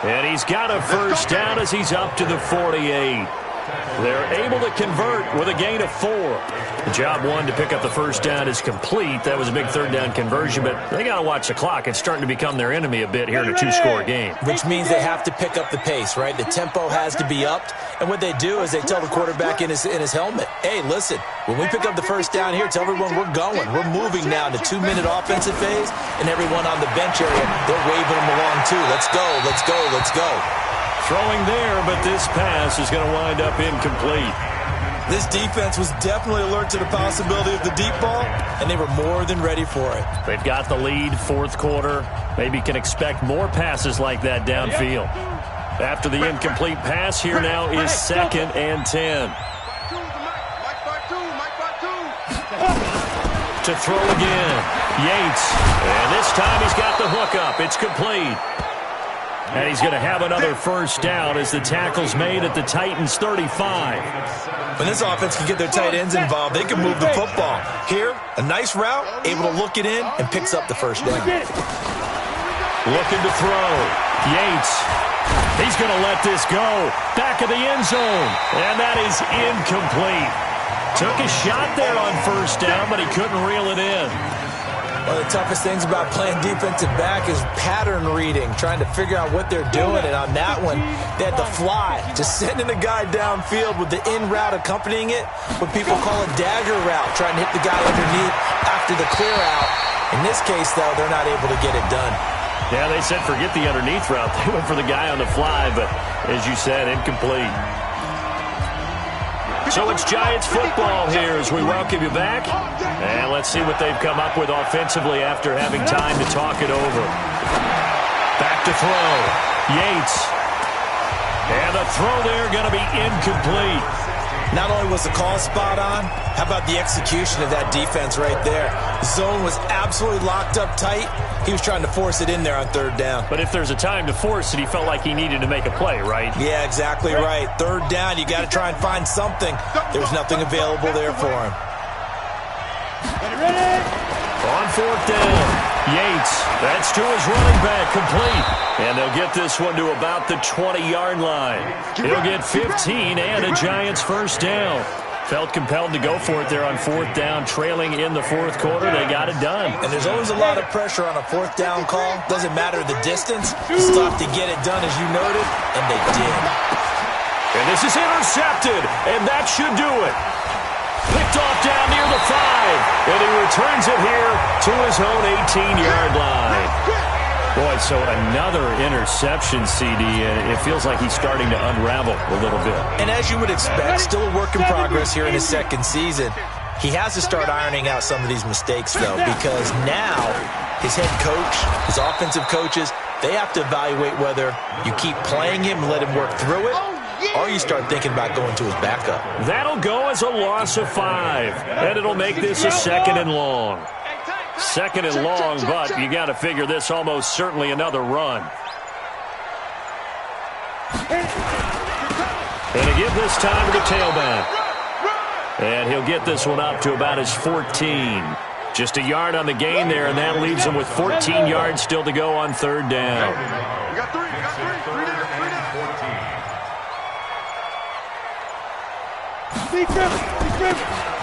And he's got a 1st down as he's up to the 48. They're able to convert with a gain of 4. Job 1 to pick up the 1st down is complete. That was a big 3rd down conversion, but they got to watch the clock. It's starting to become their enemy a bit here in a 2-score game. Which means they have to pick up the pace, right? The tempo has to be upped. And what they do is they tell the quarterback in his helmet, hey, listen, when we pick up the 1st down here, tell everyone we're going. We're moving now to 2-minute offensive phase, and everyone on the bench area, they're waving them along too. Let's go, let's go, let's go. Throwing there, but this pass is going to wind up incomplete. This defense was definitely alert to the possibility of the deep ball, and they were more than ready for it. They've got the lead, 4th quarter. Maybe can expect more passes like that downfield. After the incomplete pass, here now is 2nd and 10. To throw again, Yates. And this time he's got the hook up. It's complete. And he's going to have another 1st down as the tackle's made at the Titans' 35. When this offense can get their tight ends involved, they can move the football. Here, a nice route, able to look it in, and picks up the 1st down. Looking to throw. Yates. He's going to let this go. Back of the end zone. And that is incomplete. Took a shot there on 1st down, but he couldn't reel it in. One of the toughest things about playing defensive back is pattern reading, trying to figure out what they're doing. And on that one, they had the fly, just sending a guy downfield with the in route accompanying it, what people call a dagger route, trying to hit the guy underneath after the clear out. In this case, though, they're not able to get it done. Yeah, they said forget the underneath route. They went for the guy on the fly, but as you said, incomplete. So it's Giants football here as we welcome you back. And let's see what they've come up with offensively after having time to talk it over. Back to throw. Yates. And the throw there going to be incomplete. Not only was the call spot on, how about the execution of that defense right there? Zone was absolutely locked up tight. He was trying to force it in there on 3rd down. But if there's a time to force it, he felt like he needed to make a play, right? Yeah, exactly right. 3rd down, you got to try and find something. There was nothing available there for him. On 4th down, Yates. That's to his running back, complete. And they'll get this one to about the 20-yard line. He'll get 15 and a Giants 1st down. Felt compelled to go for it there on 4th down, trailing in the 4th quarter. They got it done. And there's always a lot of pressure on a 4th down call. Doesn't matter the distance. You still have to get it done, as you noted, and they did. And this is intercepted, and that should do it. Picked Picked off down near the 5. And he returns it here to his own 18-yard line. Boy, so another interception, CD, and it feels like he's starting to unravel a little bit. And as you would expect, still a work in progress here in his second season. He has to start ironing out some of these mistakes, though, because now his head coach, his offensive coaches, they have to evaluate whether you keep playing him and let him work through it, or you start thinking about going to his backup. That'll go as a loss of 5, and it'll make this a second and long. Second and long, but you got to figure this almost certainly another run. And to give this time to the tailback. And he'll get this one up to about his 14. Just a yard on the gain there, and that leaves him with 14 yards still to go on third down. You got three.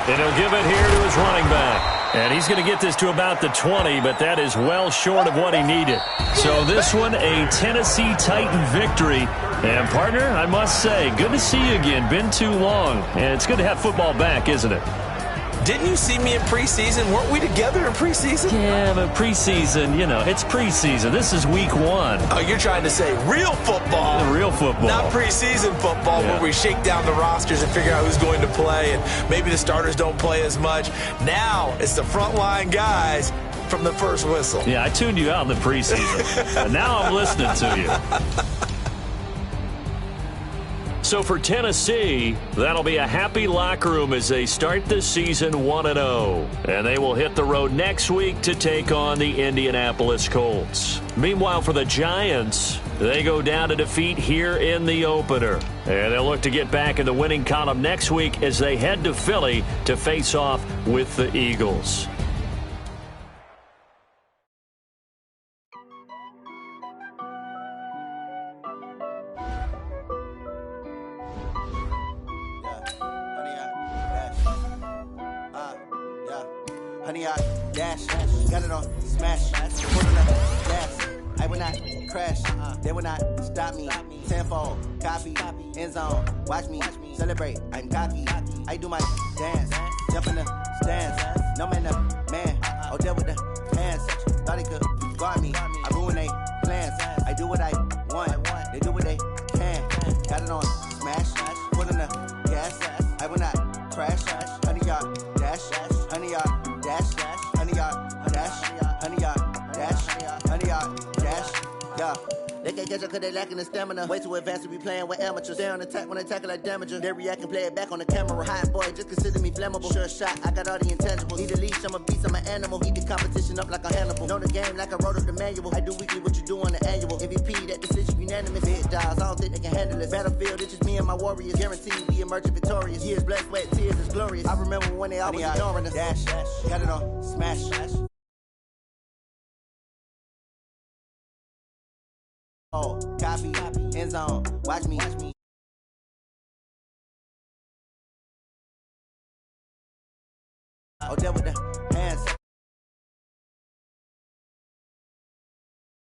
And he'll give it here to his running back. And he's going to get this to about the 20, but that is well short of what he needed. So this one, a Tennessee Titan victory. And, partner, I must say, good to see you again. Been too long. And it's good to have football back, isn't it? Didn't you see me in preseason? Weren't we together in preseason? Yeah, but preseason, it's preseason. This is week 1. Oh, you're trying to say real football. Real football. Not preseason football where we shake down the rosters and figure out who's going to play, and maybe the starters don't play as much. Now it's the frontline guys from the first whistle. Yeah, I tuned you out in the preseason. And now I'm listening to you. So for Tennessee, that'll be a happy locker room as they start the season 1-0. And they will hit the road next week to take on the Indianapolis Colts. Meanwhile, for the Giants, they go down to defeat here in the opener. And they'll look to get back in the winning column next week as they head to Philly to face off with the Eagles. Honey, I dash, got it on smash, put on the gas. I will not crash, they will not stop me. Tenfold, copy, end zone, watch me celebrate. I'm cocky, I do my dance, jump in the stands. No man, man, oh, deal with the hands. Thought he could guard me, I ruin they plans. I do what I want, they do what they can. Got it on smash, put on the gas. I will not crash, honey, y'all dash, honey, y'all. Dash, honey yard, dash, honey yard, dash, honey yard, dash, yeah. They can't catch up cause they lacking the stamina. Way too advanced to be playing with amateurs. Stay on attack when they tackle like damager. They react and play it back on the camera. Hot boy, just consider me flammable. Sure shot, I got all the intangibles. Need a leash, I'm a beast, I'm an animal. Eat the competition up like a Hannibal. Know the game like I wrote up the manual. I do weekly what you do on the annual. MVP, that decision unanimous. Big dials, I don't think they can handle this. Battlefield, it's just me and my warriors. Guaranteed we emerging victorious. Years, blood, sweat, tears, is glorious. I remember when they always ignoring us. Dash, got it on smash. Oh, copy, end zone, watch me. Oh, deal with the